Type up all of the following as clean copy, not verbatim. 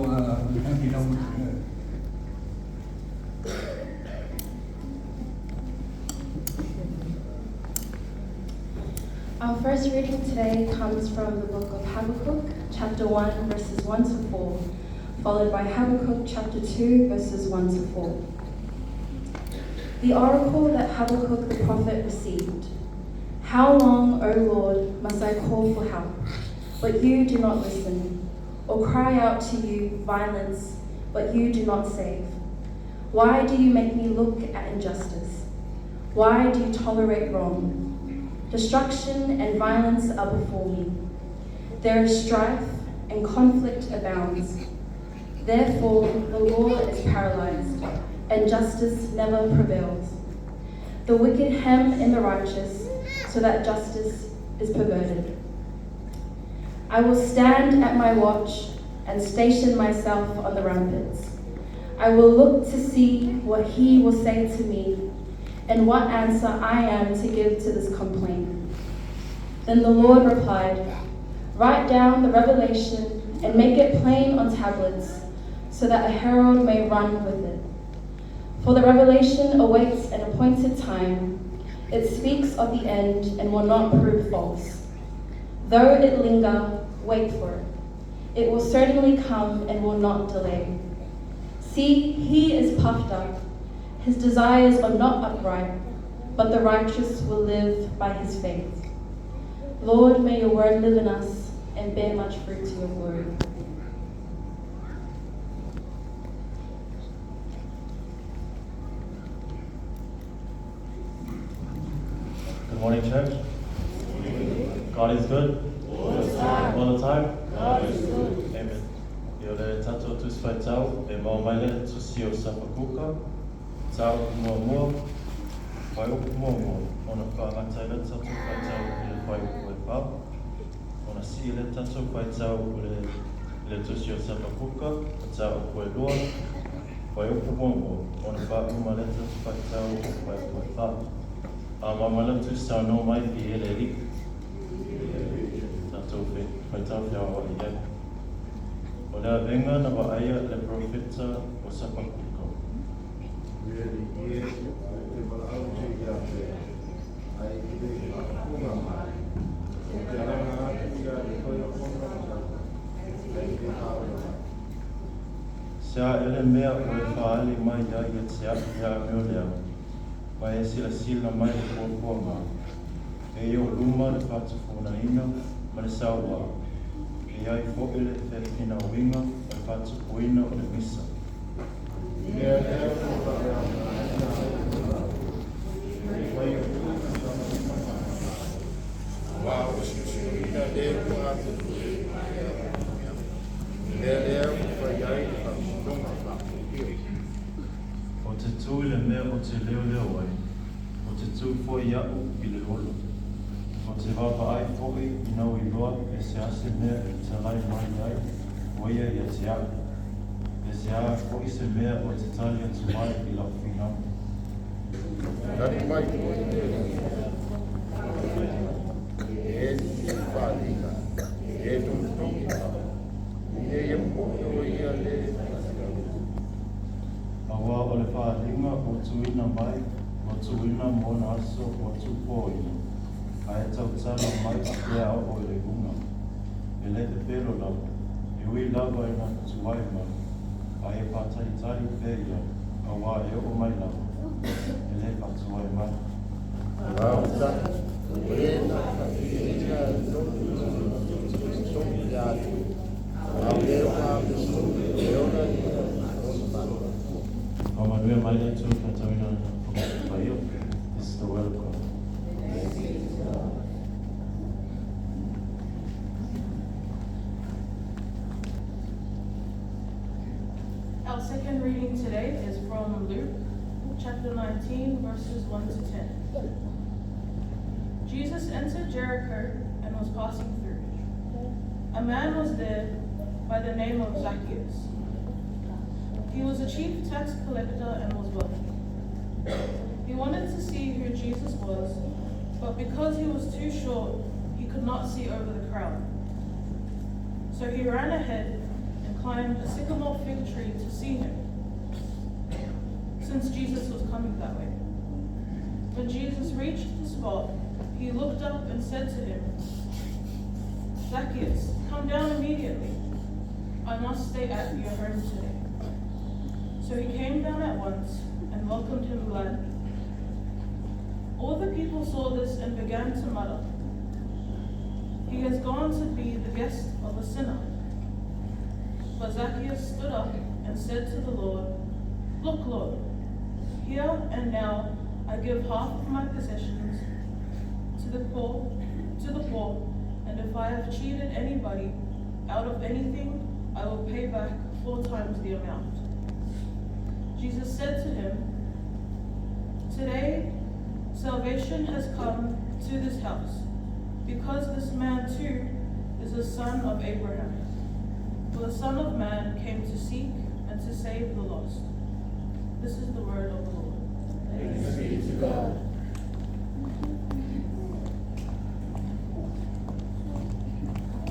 ให้พี่น้องOur first reading today comes from the book of Habakkuk, chapter 1, verses 1 to 4, followed by Habakkuk, chapter 2, verses 1 to 4. The oracle that Habakkuk the prophet received. How long, O Lord, must I call for help, but you do not listen, or cry out to you violence, but you do not save? Why do you make me look at injustice? Why do you tolerate wrong? Destruction and violence are before me. There is strife and conflict abounds. Therefore, the law is paralyzed, and justice never prevails. The wicked hem in the righteous, so that justice is perverted. I will stand at my watch and station myself on the ramparts. I will look to see what he will say to me, and what answer I am to give to this complaint. Then the Lord replied, write down the revelation and make it plain on tablets, so that a herald may run with it. For the revelation awaits an appointed time. It speaks of the end and will not prove false. Though it linger, wait for it. It will certainly come and will not delay. See, he is puffed up. His desires are not upright, but the righteous will live by his faith. Lord, may your word live in us and bear much fruit to your glory. Good morning, church. God is good. All the time. God is good. Amen. Eu le tato tus fai tau, e mau mai le tusi o sapakuka, tau mua mua, fai upu mua mua, ona whaangatai le tato fai tau le fai upu e pau, ona si le tato fai tau le tusi o sapakuka, tau upu e lua, fai upu mua mua, ona whauma le tato fai tau le fai upu e pau. A mamala tusi tau no mai pi ele rik, tato fai tau whiawa i iau. O lea venga na waaia le profeta o Sapakuka. Sea ele mea o e whaali mai ia i te api a meo lea, mai e sila mai le kua ngā. E i o luma le whatafuna ina, ma le saua. E ai fo'i le whewhina winga, e whatupuina o le misa. O te tū le mea o te leo leo ai, o te tū fo'i iau i le holo. O te wapa ai fo'i i nau i loa e se ase mea e te lai mai ai, o ia i a te au. E se a fo'i se mea o te tali atu mai i lau whina. Dari mai ko e whālinga, e tongi e mo o ia le Awa o le whālinga o tuina mai, o tuina mo na aso o tūpōina. A e tau tala mai a pēa o le unga. E le te pēro lava, e ui lava e na tuai mai. A e pātai tari pēia, a wā e o mai lava. E le pātuai mai. Rauta, e na whakinga tongi atu. A leo a pisu, leo na ia, O manua mai le tū pātauina whakatawai o. This is the word of God. Our second reading today is from Luke, chapter 19, verses 1 to 10. Jesus entered Jericho and was passing through. A man was there by the name of Zacchaeus. He was a chief tax collector and was wealthy. He wanted to see who Jesus was, but because he was too short, he could not see over the crowd. So he ran ahead and climbed a sycamore fig tree to see him, since Jesus was coming that way. When Jesus reached the spot, he looked up and said to him, "Zacchaeus, come down immediately. I must stay at your home today." So he came down at once and welcomed him gladly. All the people saw this and began to mutter, "He has gone to be the guest of a sinner." But Zacchaeus stood up and said to the Lord, "Look, Lord, here and now I give half of my possessions to the poor, and if I have cheated anybody out of anything, I will pay back 4 times the amount." Jesus said to him, "Today salvation has come to this house, because this man too is a son of Abraham. For the Son of Man came to seek and to save the lost." This is the word of the Lord. Thanks be to God.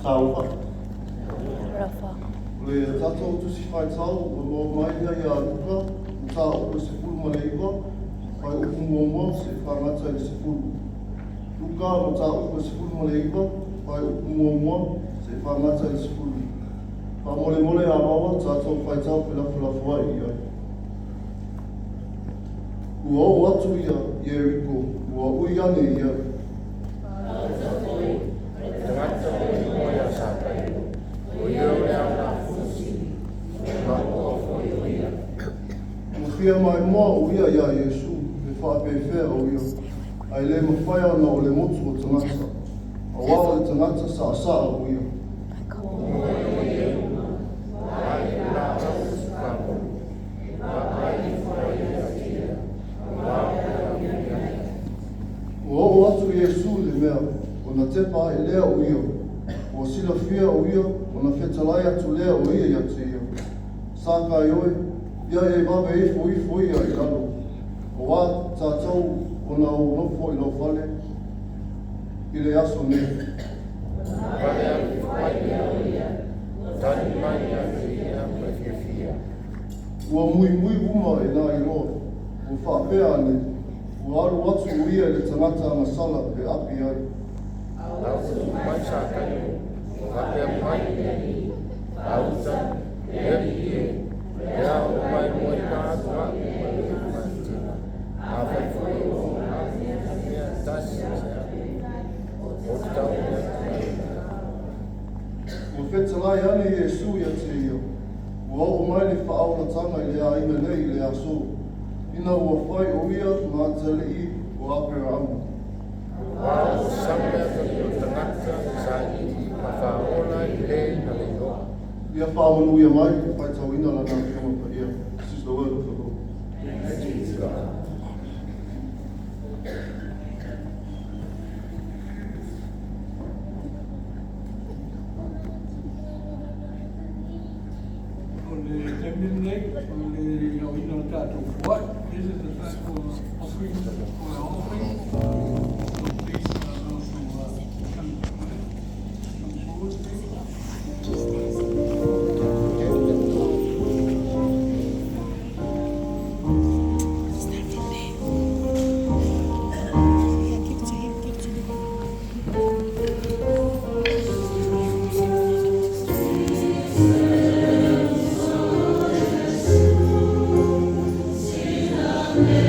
Taufa. Le tatou tu si fai tau, o mai ia ia luka, ta o se fulu maleiva, pai o kumomo se whangata i se fulu. Luka o ta o se fulu maleiva, pai o kumomo se whangata i se fulu. Pa mole mole a mawa, tatou fai tau pela fua i ai. Ua o atu ia, Jericho, ua ui ane ia. Tangata o moia sakai, o iau lea na fusi, ma o foi ia. Mawhia mai moa o ia ia Iesu, me whaapewhea o ia. Ai le mawhai ana o le motu o tangata. A wā le tangata sa saa o ia. O atu Iesu le mea, o na tepa e lea o ia. O sila fia o ia, o na whetalai atu lea o ia te ia. Sākai oe, ia e wawe e foi ia i raro. O wā tātou o na o nofo i lau whale, i le aso ne. Vale a whai ia o ia, tani mai a ia mawhiawhia. Ua mui uma e nā i roa, o whaapea ane, ua aru atu o ia le tangata masala pe api ai. Au mai sakai, o hapea mai ia, au ta, e ea o mai moi pātua, a whai foi o mea tasi sea, o tau mea. Ua whetalai ane Iesu ia te ia. Ua o mai le whaaunatanga i le a ina nei i le aso. Ina ua whai o ia mā te lei o apera ama. Wao samea kami o tangata sa i mawhaona i le na le hoa. Ia whaamanu ia mai, whai tau ina lana ki ama pa ia. This is the word of the Lord. Thanks be to God. What? This is the time for offering, for the offering. So please, those who come forward, please. Yeah.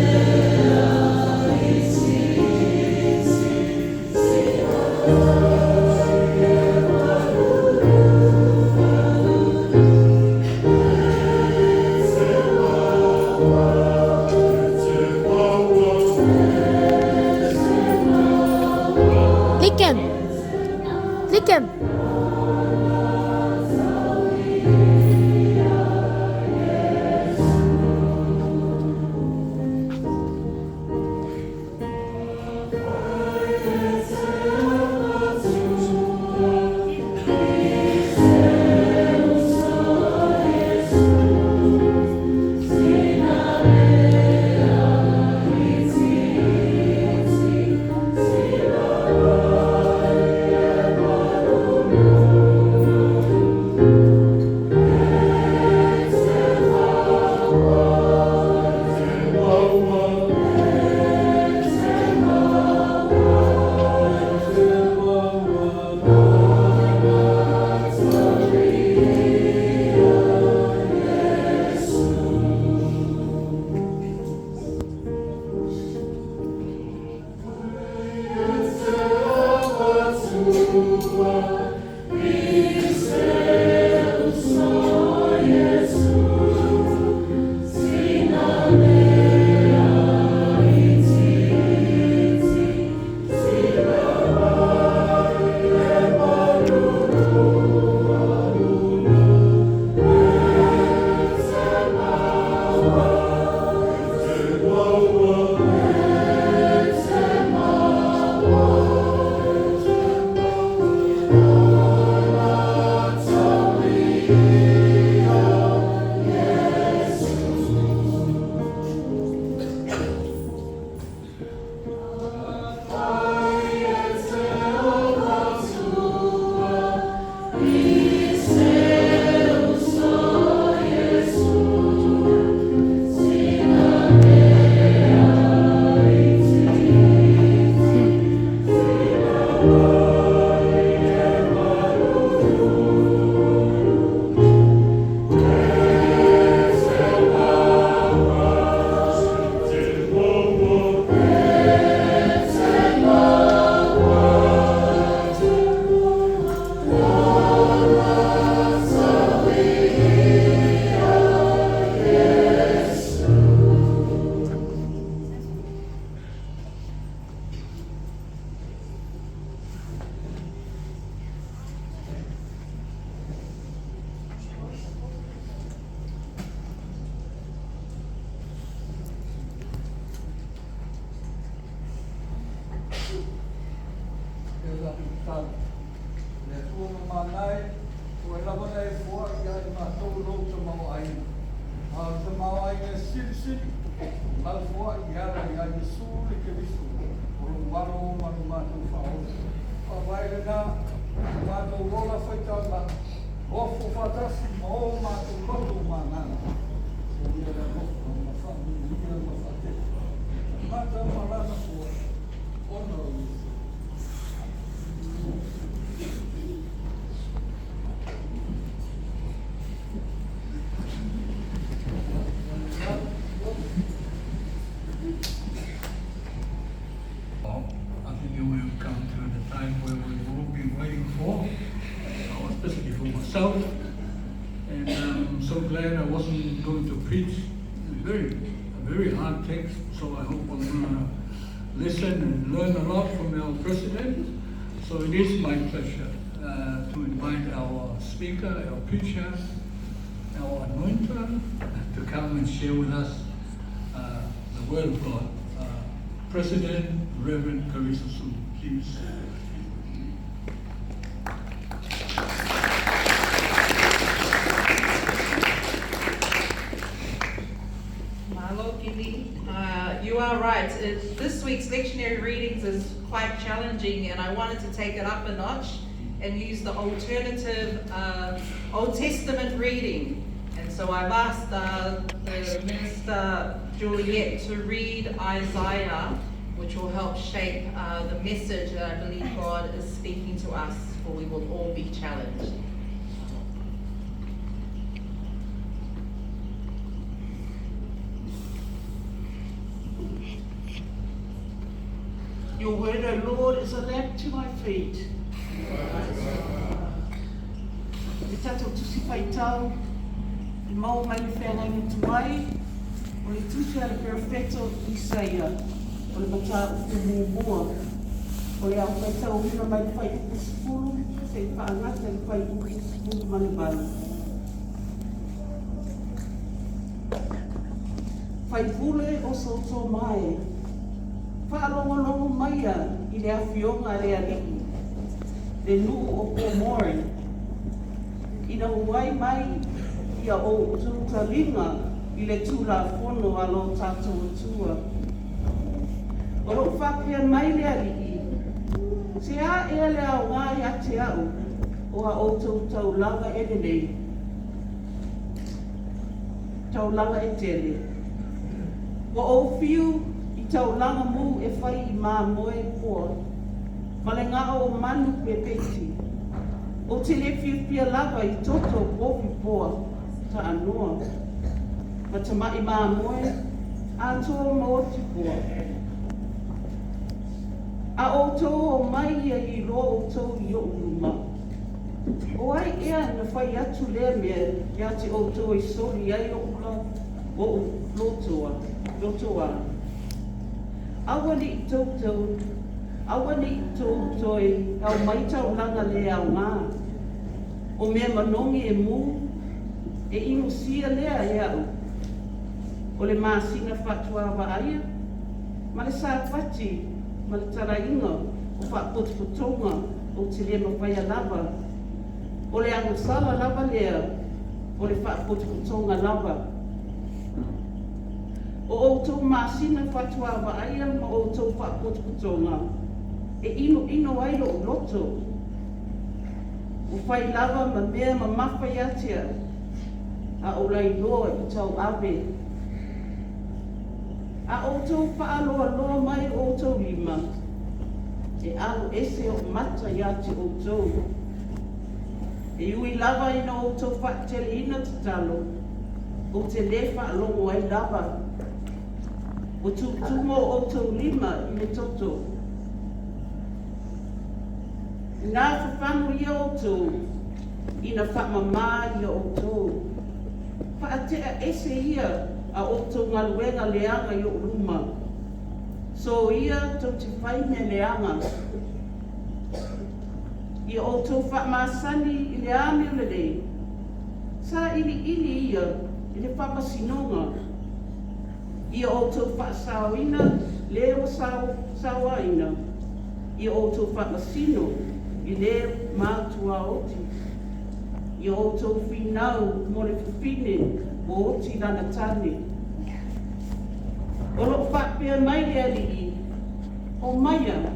siri. Mal fua i ara i a Yesu le ke visu. O lo waro manu mātou whao. Whawai le nā, mātou rola whaitau la. Rofo whatasi ma o mātou roto mānana. O ia la rofo ma whamu, ia ma whate. Mātou marana fua. Ono o Yesu. And I'm so glad I wasn't going to preach a very hard text, so I hope I'm going to listen and learn a lot from our president. So it is my pleasure to invite our speaker, our preacher, our anointer to come and share with us the Word of God. President Reverend Carissa Su, please. You are right. This week's lectionary readings is quite challenging, and I wanted to take it up a notch and use the alternative Old Testament reading. And so I've asked the Minister Juliet to read Isaiah, which will help shape the message that I believe God is speaking to us, for we will all be challenged. Your word, O Lord, is a lamp to my feet. E tatou tusi whaitau, I mau mai le whenga mutu mai, o le tusi a le perfecto Isaia, o le mata o te mua, o le au whaitau hina mai le whai upu sipuru, se i whaangata le whai upu sipuru mani balu. Whai vule o soto mai, whaalongo maia I le awhionga le aliki, le nuu o Pomori. Ina huai mai ia o tutalinga I le tula fono alo tātou atua. O lo whapea mai le aliki, se a ea le au ngā ia te au, o a o tau langa e nei. Tau langa e tele. O o fiu, tau langa mu e whai I mā moe poa, ma le ngā o manu pe peti. O te le whiwhia lava I toto pofi poa, ta anoa. Ma ta mai mā moe, a tō maoti poa. A o tō o mai ia I ro o tō I o uruma. O ai ea na whai atu lea mea, ia te o tō I sori ai o ula, o lotoa. Awani I tōtou, awani I tōtoi, au maitau langa le au ngā. O mea manongi e mū, e inu sia lea e au. O le māsinga whatua wa aia, ma le sāwhati, ma le tarainga, o whapotopotonga, o te lea mawhaia lava. O le angasala lava lea, o le whapotopotonga lava. O outou māsina whatua wa aia ma outou whapotopotonga. E ino ai lo loto. O whai lava ma mea ma mawhai atia. A o lai loa I tau awe. A outou whaaloa mai outou lima. E alo ese o mata iati outou. E ui lava ina outou whaatele ina tatalo. O te le whaalongo ai lava. O tumo o tau lima I le toto. Nā whawhangu ia o tau, ina whamamā ia o tau. Whaatea ese ia a o tau ngaluenga leanga I o ruma. So ia tau te whaine leanga. Ia o tau whamasani I le ame o le rei. Sa ili ia I le whamasinonga. Ia o tau whaasauina, leo sauaina. Ia o tau whamasino, I le mātua oti. Ia o tau whinau, mo le whiwhine, mo oti lana tane. O lo whapea mai le ali o maia.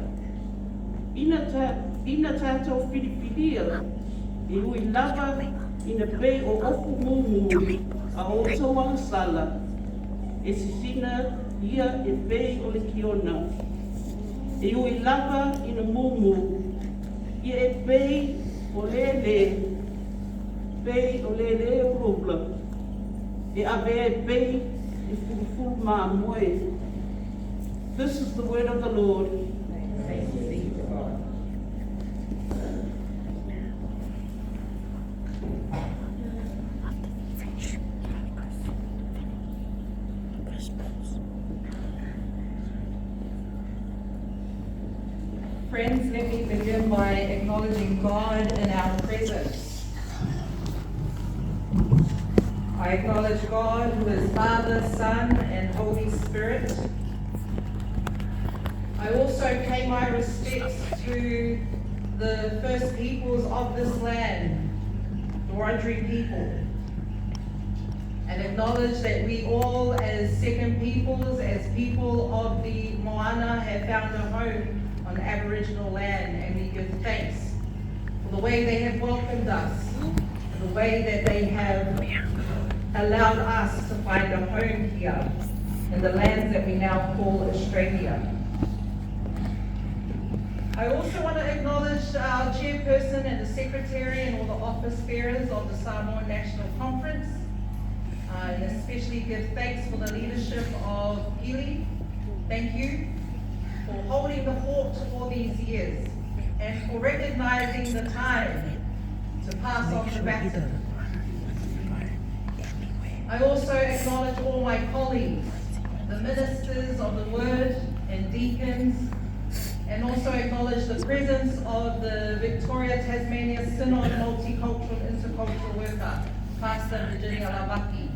Ina tātou whiriwhiria I hui lava ina pei o oku mumu a o tauang sala. E sisina ia e pei o le kiona. E hui lava ina mumu ia e pei o lele. Pei o lele o rubla. E ave e pei e fulu maa moe. This is the word of the Lord. Friends, let me begin by acknowledging God in our presence. I acknowledge God who is Father, Son, and Holy Spirit. I also pay my respects to the first peoples of this land, the Wurundjeri people, and acknowledge that we all as second peoples, as people of the Moana, have found a home on Aboriginal land, and we give thanks for the way they have welcomed us, and the way that they have allowed us to find a home here in the lands that we now call Australia. I also want to acknowledge our chairperson and the secretary and all the office bearers of the Samoan National Conference, and especially give thanks for the leadership of Ili. Thank you for holding the fort all these years and for recognizing the time to pass on the baton. I also acknowledge all my colleagues, the ministers of the word and deacons, and also acknowledge the presence of the Victoria Tasmania Synod Multicultural Intercultural Worker, Pastor Virginia Lavaki,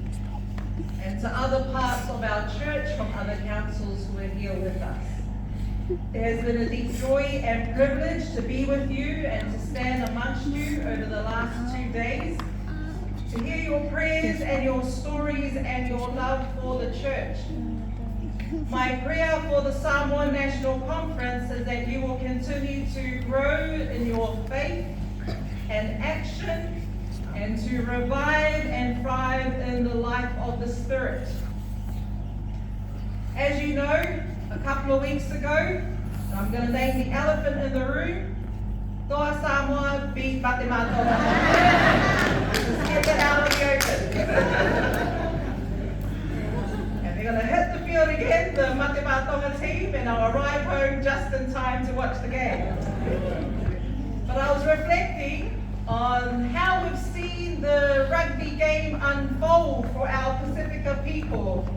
and to other parts of our church from other councils who are here with us. It has been a deep joy and privilege to be with you and to stand amongst you over the last 2 days, to hear your prayers and your stories and your love for the church. My prayer for the Samoan National Conference is that you will continue to grow in your faith and action and to revive and thrive in the life of the Spirit. As you know, a couple of weeks ago, I'm going to name the elephant in the room, Toa Samoa beat Matematonga. Just get it out of the open. And they're going to hit the field again, the Matematonga team, and I'll arrive home just in time to watch the game. But I was reflecting on how we've seen the rugby game unfold for our Pacifica people.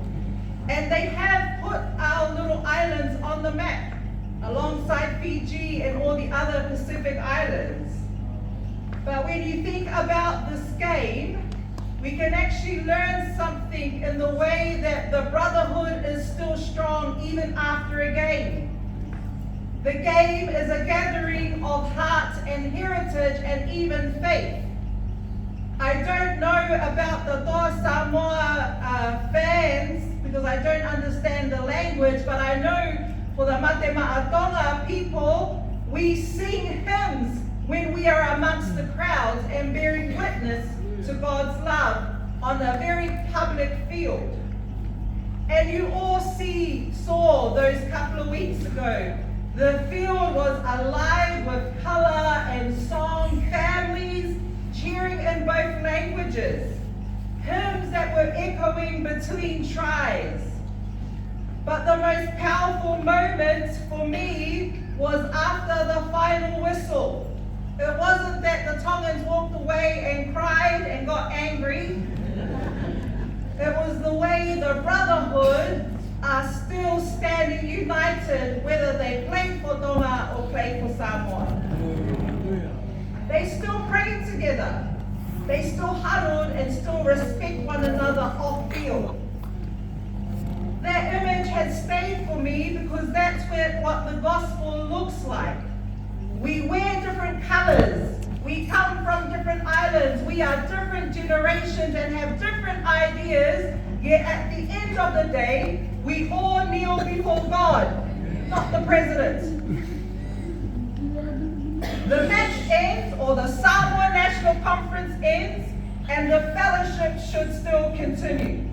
And they have put our little islands on the map, alongside Fiji and all the other Pacific islands. But when you think about this game, we can actually learn something in the way that the brotherhood is still strong even after a game. The game is a gathering of heart and heritage and even faith. I don't know about the Toa Samoa fans because I don't understand the language, but I know for the Matematonga people, we sing hymns when we are amongst the crowds and bearing witness to God's love on a very public field. And you all saw those couple of weeks ago, the field was alive with color and song, families cheering in both languages, hymns that were echoing between tribes. But the most powerful moment for me was after the final whistle. It wasn't that the Tongans walked away and cried and got angry. It was the way the brotherhood are still standing united, whether they play for Tonga or play for Samoa. They still prayed together. They still huddled and still respect one another off field. That image has stayed for me because that's what the gospel looks like. We wear different colors. We come from different islands. We are different generations and have different ideas, Yet at the end of the day, we all kneel before God, not the president. The match ends, or the Samoan National Conference ends, and the fellowship should still continue.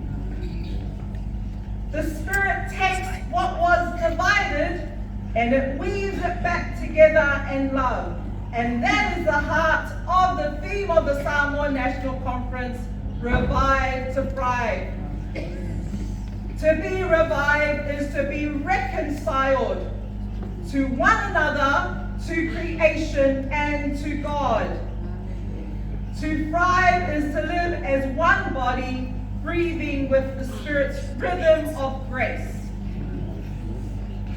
The Spirit takes what was divided and it weaves it back together in love. And that is the heart of the theme of the Samoan National Conference, Revive to Thrive. To be revived is to be reconciled to one another, to creation, and to God. To thrive is to live as one body, breathing with the Spirit's rhythm of grace.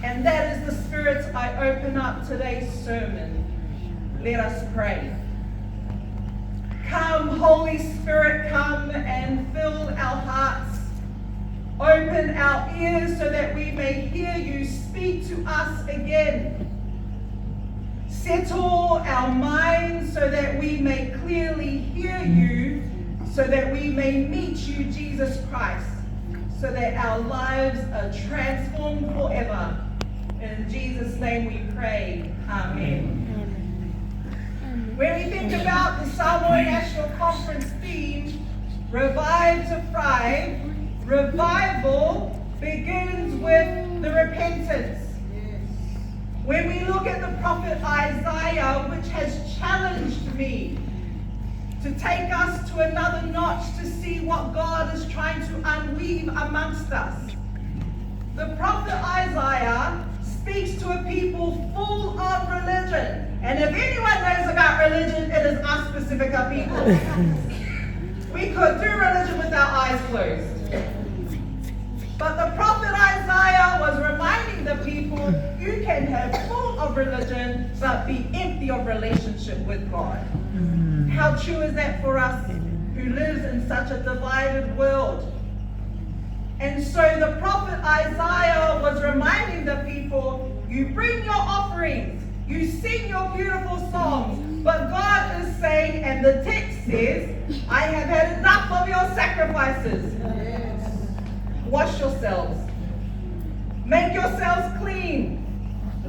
And that is the spirit I open up today's sermon. Let us pray. Come, Holy Spirit, come and fill our hearts. Open our ears so that we may hear you speak to us again. Settle our minds so that we may clearly hear you, so that we may meet you, Jesus Christ, so that our lives are transformed forever. In Jesus' name we pray. Amen. When we think about the Samoan National Conference theme, Revive to Thrive, revival begins with the repentance. When we look at the prophet Isaiah, which has challenged me to take us to another notch to see what God is trying to unweave amongst us. The prophet Isaiah speaks to a people full of religion. And if anyone knows about religion, it is us Pacifica people. We could do religion with our eyes closed. But the prophet Isaiah was reminding the people, you can have full of religion, but be empty of relationship with God. How true is that for us who lives in such a divided world? And so the prophet Isaiah was reminding the people, you bring your offerings, you sing your beautiful songs, but God is saying, and the text says, I have had enough of your sacrifices. Wash yourselves. Make yourselves clean.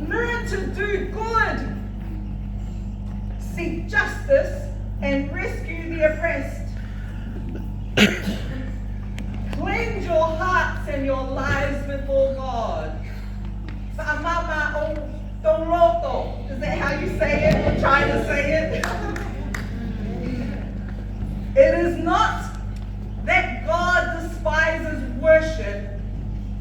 Learn to do good. Seek justice and rescue the oppressed. Cleanse your hearts and your lives before God. Samama o toloto. Is that how you say it? Or try to say it? It is not that God despises worship.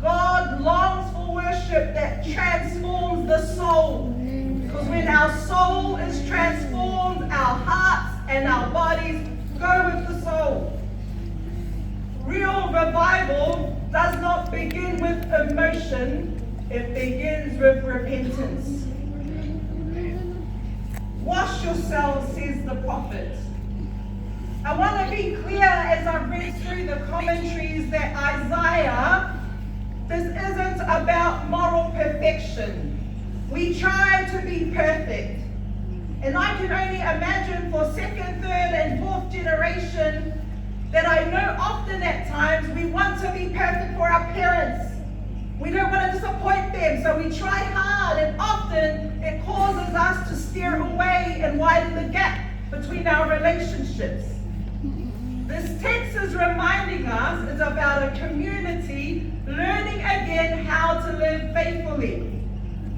God longs for worship that transforms the soul. Because when our soul is transformed, our hearts and our bodies go with the soul. Real revival does not begin with emotion, it begins with repentance. Wash yourselves, says the prophet. I want to be clear as I read through the commentaries that Isaiah, this isn't about moral perfection. We try to be perfect. And I can only imagine for second, third, and fourth generation that I know often at times we want to be perfect for our parents. We don't want to disappoint them, so we try hard, and often it causes us to steer away and widen the gap between our relationships. This text is reminding us it's about a community learning again how to live faithfully.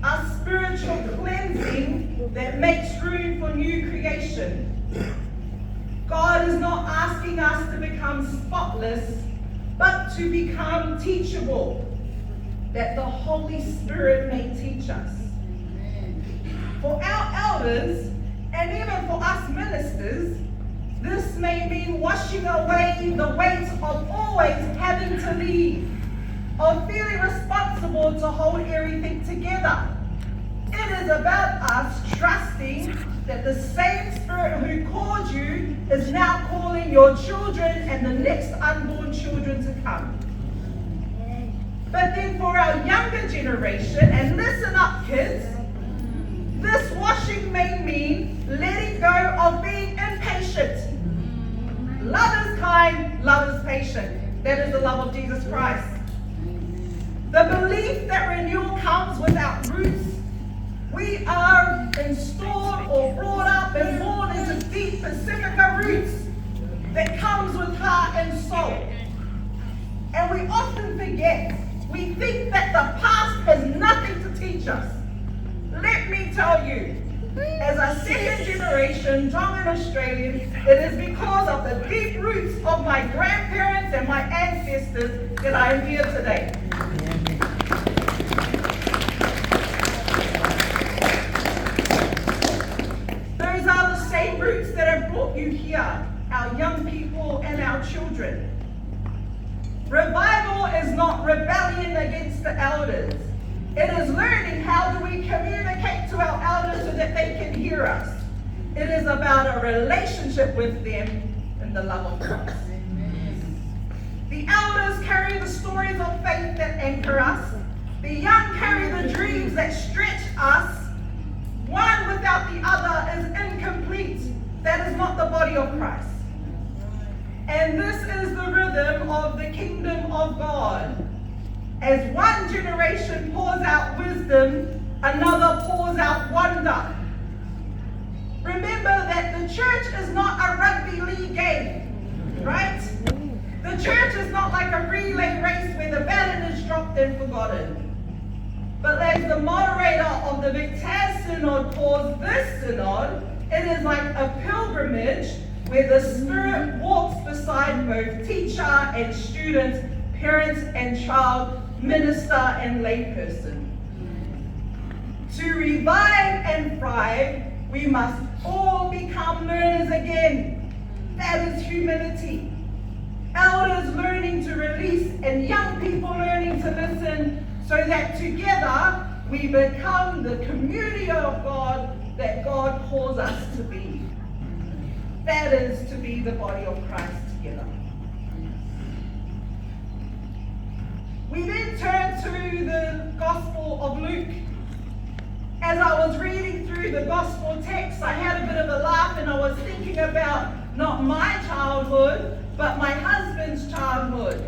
A spiritual cleansing that makes room for new creation. God is not asking us to become spotless, but to become teachable, that the Holy Spirit may teach us. For our elders, and even for us ministers, this may mean washing away the weight of always having to lead, of feeling responsible to hold everything together. It is about us trusting that the same Spirit who called you is now calling your children and the next unborn children to come. But then for our younger generation, and listen up kids, this washing may mean letting go of being impatient. Love is kind, love is patient. That is the love of Jesus Christ. The belief that renewal comes without roots. We are installed or brought up and born into deep Pacifica roots that comes with heart and soul. And we often forget. We think that the past has nothing to teach us. Let me tell you, as a second generation Tongan Australian, it is because of the deep roots of my grandparents and my ancestors that I am here today. Those are the same roots that have brought you here, our young people and our children. Revival is not rebellion against the elders. It is learning how do we communicate to our elders so that they can hear us. It is about a relationship with them in the love of Christ. The elders carry the stories of faith that anchor us. The young carry the dreams that stretch us. One without the other is incomplete. That is not the body of Christ. And this is the rhythm of the kingdom of God. As one generation pours out wisdom, another pours out wonder. Remember that the church is not a rugby league game, right? The church is not like a relay race where the baton is dropped and forgotten. But as the moderator of the Victor Synod calls this synod, it is like a pilgrimage where the Spirit walks beside both teacher and student, parents and child, minister and layperson. To revive and thrive, we must all become learners again. That is humility. Elders learning to release and young people learning to listen so that together we become the community of God that God calls us to be. That is to be the body of Christ together. We then turn to the Gospel of Luke. As I was reading through the Gospel text, I had a bit of a laugh and I was thinking about not my childhood, but my husband's childhood.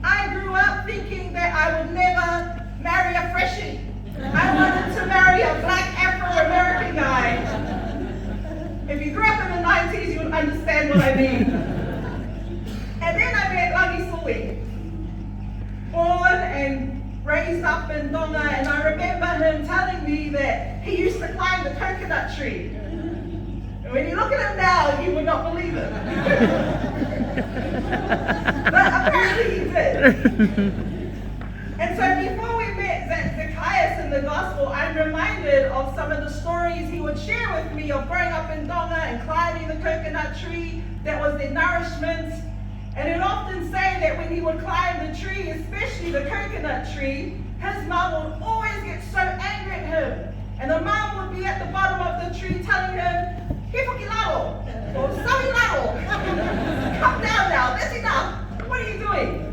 I grew up thinking that I would never marry a freshie. I wanted to marry a black Afro-American guy. If you grew up in the 90s, you would understand what I mean. And then I met Lani Sui. Born and raised up in Tonga, and I remember him telling me that he used to climb the coconut tree. And when you look at him now, you would not believe it. But apparently he did. And so before we met Zacchaeus in the gospel, I'm reminded of some of the stories he would share with me of growing up in Tonga and climbing the coconut tree that was their nourishment. And he'd often say that when he would climb the tree, especially the coconut tree, his mum would always get so angry at him. And the mum would be at the bottom of the tree telling him, "Hifuki lalo," or "Sami lalo." Come down now, that's enough. What are you doing?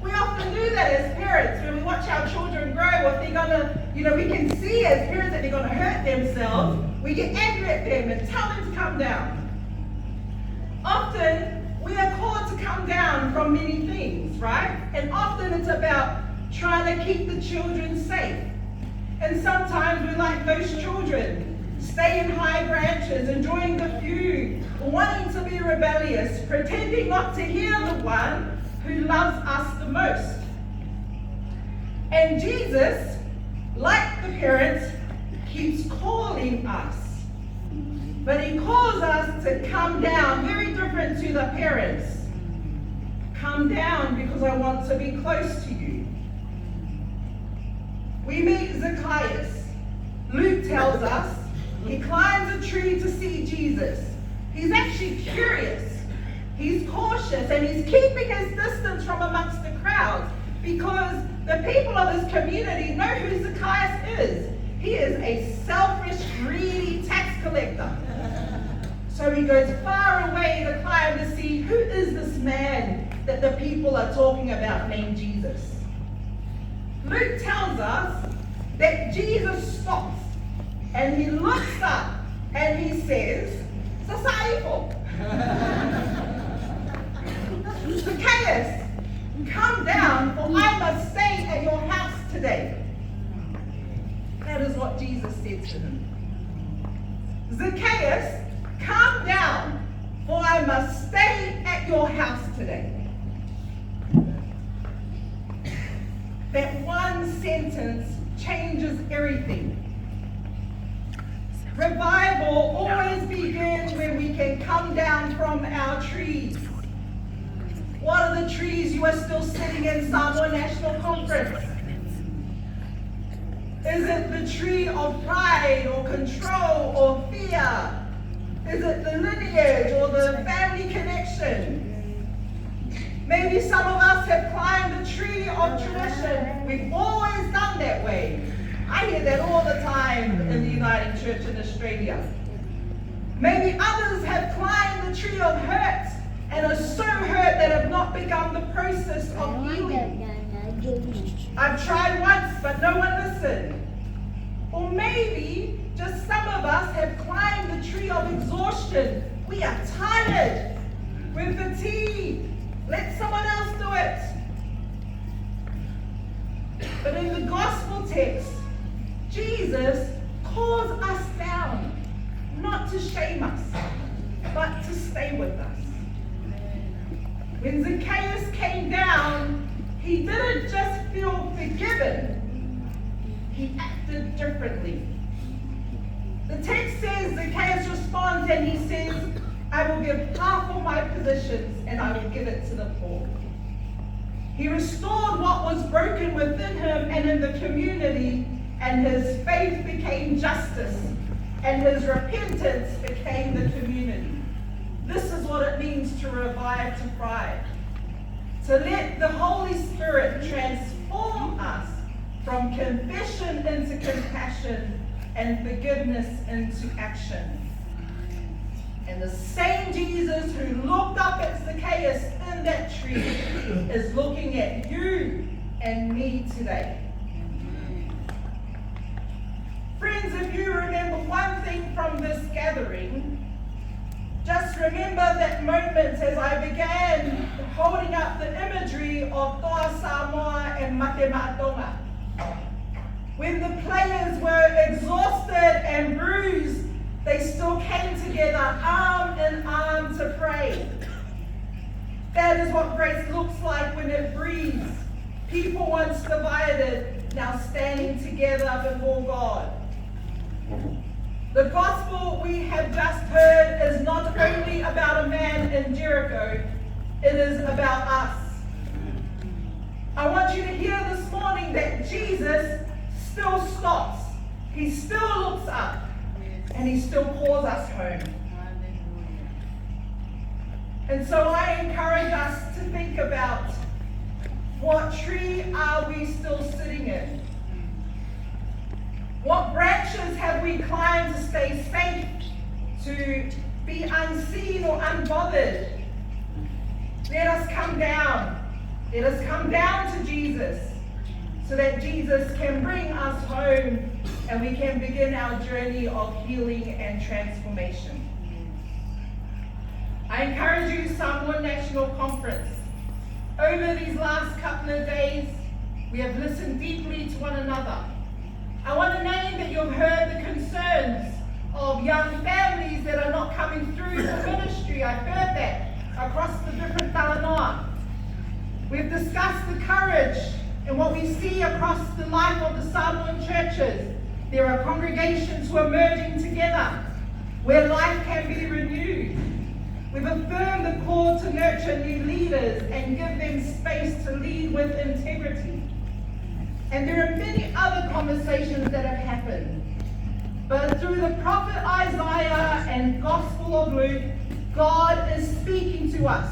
We often do that as parents when we watch our children grow. If they're gonna, we can see as parents that they're gonna hurt themselves. We get angry at them and tell them to come down. Often, we are called to come down from many things, right? And often it's about trying to keep the children safe. And sometimes we're like those children, stay in high branches, enjoying the view, wanting to be rebellious, pretending not to hear the one who loves us the most. And Jesus, like the parents, keeps calling us. But he calls us to come down, very different to the parents. Come down because I want to be close to you. We meet Zacchaeus. Luke tells us he climbs a tree to see Jesus. He's actually curious. He's cautious and he's keeping his distance from amongst the crowds because the people of his community know who Zacchaeus is. He is a selfish, greedy tax collector. So he goes far away to climb to see who is this man that the people are talking about named Jesus. Luke tells us that Jesus stops and he looks up and he says, "Sasaifo." Zacchaeus, come down, for I must stay at your house today. That is what Jesus said to him. Zacchaeus, come down, for I must stay at your house today. That one sentence changes everything. Revival always begins when we can come down from our trees. What are the trees you are still sitting in Samoan National Conference? Is it the tree of pride or control or fear? Is it the lineage or the family connection? Maybe some of us have climbed the tree of tradition. We've always done that way. I hear that all the time in the Uniting Church in Australia. Maybe others have climbed the tree of hurt and are so hurt that have not begun the process of healing. I've tried once, but no one listened. Or maybe just some of us have climbed the tree of exhaustion. We are tired. We're fatigued. Let someone else do it. But in the gospel text, Jesus calls us down, not to shame us, but to stay with us. When Zacchaeus came down, he didn't just feel forgiven, he acted differently. The text says Zacchaeus responds and he says, I will give half of my possessions and I will give it to the poor. He restored what was broken within him and in the community, and his faith became justice, and his repentance became the community. This is what it means to revive to pride. To let the Holy Spirit transform us from confession into compassion and forgiveness into action. And the same Jesus who looked up at Zacchaeus in that tree is looking at you and me today. Friends, if you remember one thing from this gathering, just remember that moment as I began holding up the imagery of Toa Samoa and Matematonga. When the players were exhausted and bruised, they still came together arm in arm to pray. That is what grace looks like when it breathes. People once divided, now standing together before God. The gospel we have just heard is not only about a man in Jericho, it is about us. I want you to hear this morning that Jesus still stops. He still looks up. And he still calls us home. And so I encourage us to think about, what tree are we still sitting in? What branches have we climbed to stay safe, to be unseen or unbothered? Let us come down. Let us come down to Jesus, so that Jesus can bring us home and we can begin our journey of healing and transformation. I encourage you, Samoan National Conference, over these last couple of days, we have listened deeply to one another. I want to name that you've heard the concerns of young families that are not coming through for ministry. I've heard that across the different talanoa. We've discussed the courage and what we see across the life of the Samoan churches. There are congregations who are merging together where life can be renewed. We've affirmed the call to nurture new leaders and give them space to lead with integrity. And there are many other conversations that have happened. But through the prophet Isaiah and Gospel of Luke, God is speaking to us.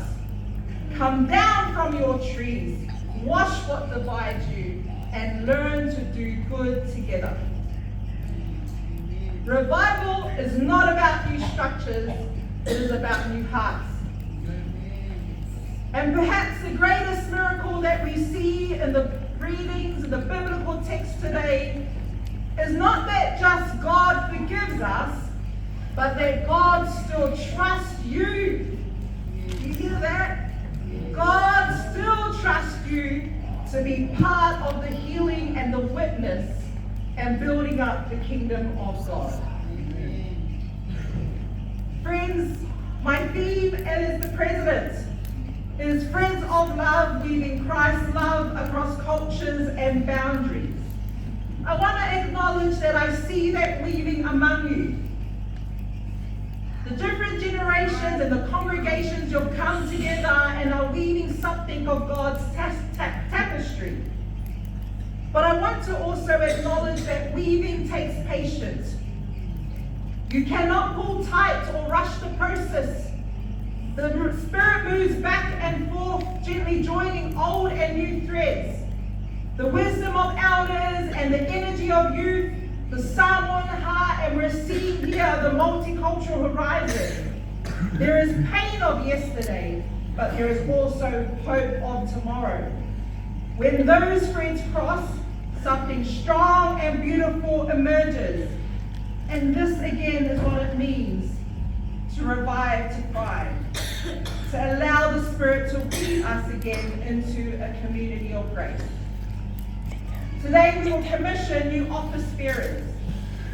Come down from your trees, wash what divides you, and learn to do good together. Revival is not about new structures, it is about new hearts. And perhaps the greatest miracle that we see in the readings in the biblical text today is not that just God forgives us, but that God still trusts you. You hear that? God be part of the healing and the witness and building up the kingdom of God. Friends, my theme as the president is Friends of Love, weaving Christ's love across cultures and boundaries. I want to acknowledge that I see that weaving among you. The different generations and the congregations, you've come together and are weaving something of God's tapestry. But I want to also acknowledge that weaving takes patience. You cannot pull tight or rush the process. The Spirit moves back and forth, gently joining old and new threads. The wisdom of elders and the energy of youth, the Samoan heart, and we're seeing here the multicultural horizon. There is pain of yesterday, but there is also hope of tomorrow. When those threads cross, something strong and beautiful emerges. And this again is what it means to revive, to thrive, to allow the Spirit to lead us again into a community of grace. Today we will commission new office bearers.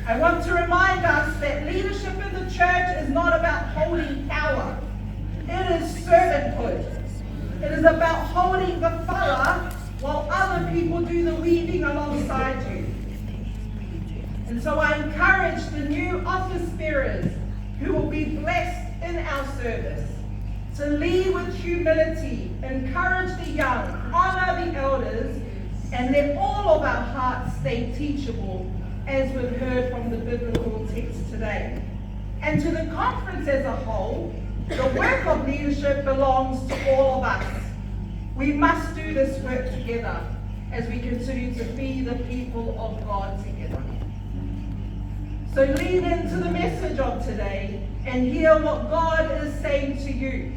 I want to remind us that leadership in the church is not about holding power. It is servanthood. It is about holding the fella while other people do the weaving alongside you. And so I encourage the new office bearers who will be blessed in our service to lead with humility, encourage the young, honor the elders, and let all of our hearts stay teachable, as we've heard from the biblical text today. And to the conference as a whole, the work of leadership belongs to all of us. We must do this work together as we continue to be the people of God together. So lean into the message of today and hear what God is saying to you.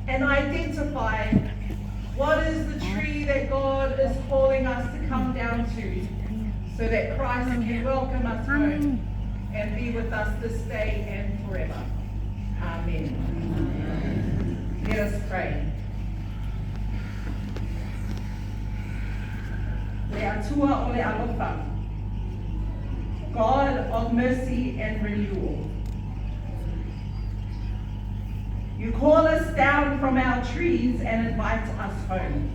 And identify what is the tree that God is calling us to come down to so that Christ can welcome us home and be with us this day and forever. Amen. Let us pray. Le atua o le alofa, God of mercy and renewal. You call us down from our trees and invite us home.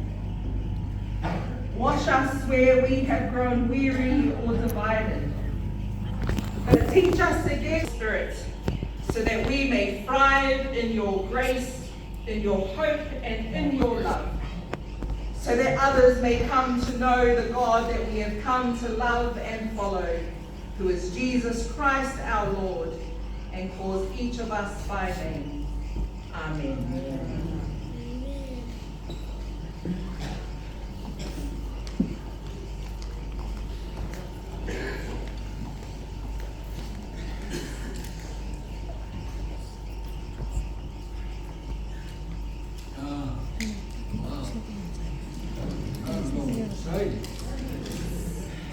Wash us where we have grown weary or divided. But teach us again, Spirit, so that we may thrive in your grace, in your hope, and in your love. So that others may come to know the God that we have come to love and follow, who is Jesus Christ our Lord, and calls each of us by name. Amen.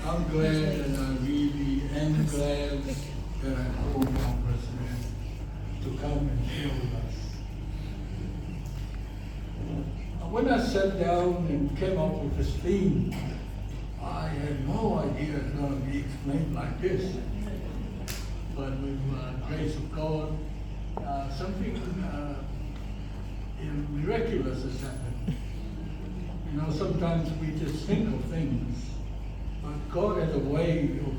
I'm glad, and I really am glad that I called our president to come and share with us. When I sat down and came up with this theme, I had no idea it's going to be explained like this. But with the grace of God, something miraculous has happened. You know, sometimes we just think of things, but God has a way of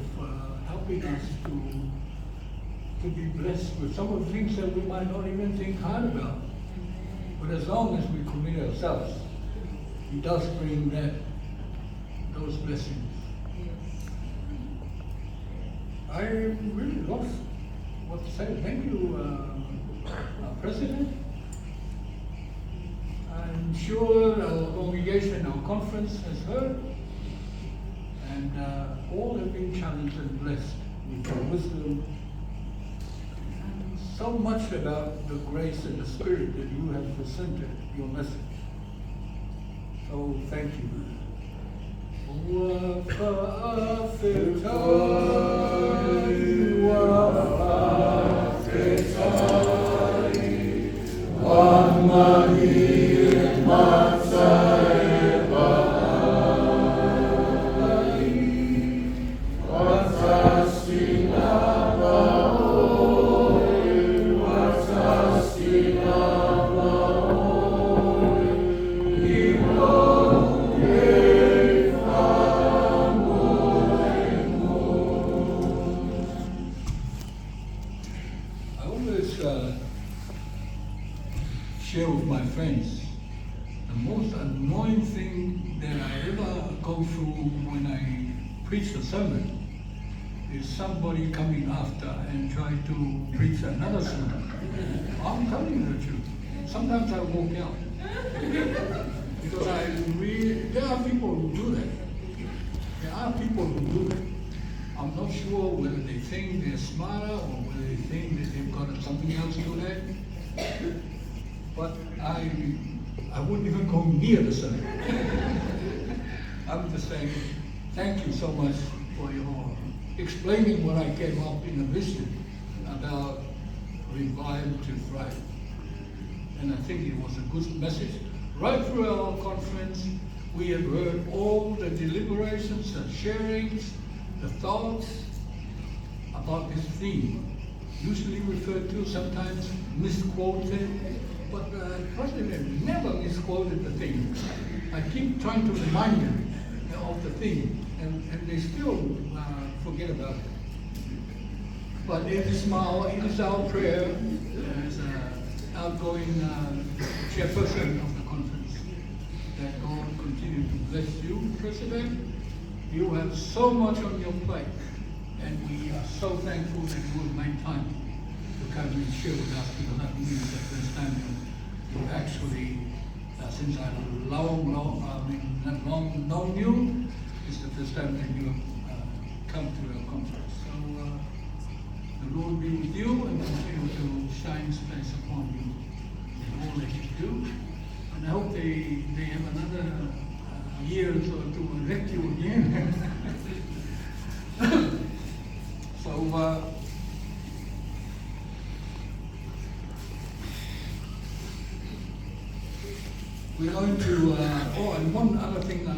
helping us to be blessed with some of the things that we might not even think hard about. But as long as we commit ourselves, He does bring those blessings. I really lost what to say. Thank you, our President. I'm sure our congregation, our conference has heard, and all have been challenged and blessed with your wisdom. So much about the grace and the Spirit that you have presented your message. So thank you. Wa my friends, the most annoying thing that I ever go through when I preach a sermon is somebody coming after and try to preach another sermon. I'm telling you the truth. Sometimes I walk out. Because there are people who do that. There are people who do that. I'm not sure whether they think they're smarter or whether they think that they've got something else to add. But I wouldn't even go near the sermon. I'm just saying, thank you so much for your explaining what I came up in a vision about revive to thrive. And I think it was a good message. Right through our conference, we have heard all the deliberations and sharings, the thoughts about this theme. Usually referred to, sometimes misquoted, but the president never misquoted the theme. I keep trying to remind them of the theme, and they still forget about it. But it is our prayer as an outgoing chairperson of the conference that God continue to bless you, President. You have so much on your plate, and we are so thankful that you will make time to come and share with us, because that means the first time you actually, since I've long known you, it's the first time that you have come to our conference. So the Lord be with you and continue to shine His face upon you in all that you do. And I hope they have another year or so to elect you again. So we're going to, and one other thing I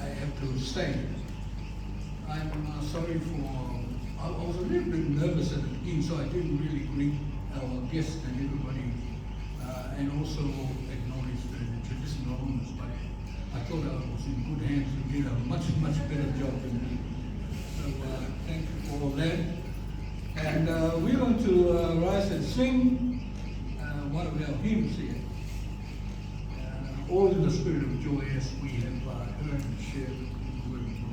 have to say. I'm sorry I was a little bit nervous at the beginning, so I didn't really greet our guests and everybody, and also acknowledge the traditional owners, but I thought I was in good hands and did a much better job than me. So thank you for all that. And we're going to rise and sing one of our hymns here. All in the spirit of joy, as we have heard and shared the word of God.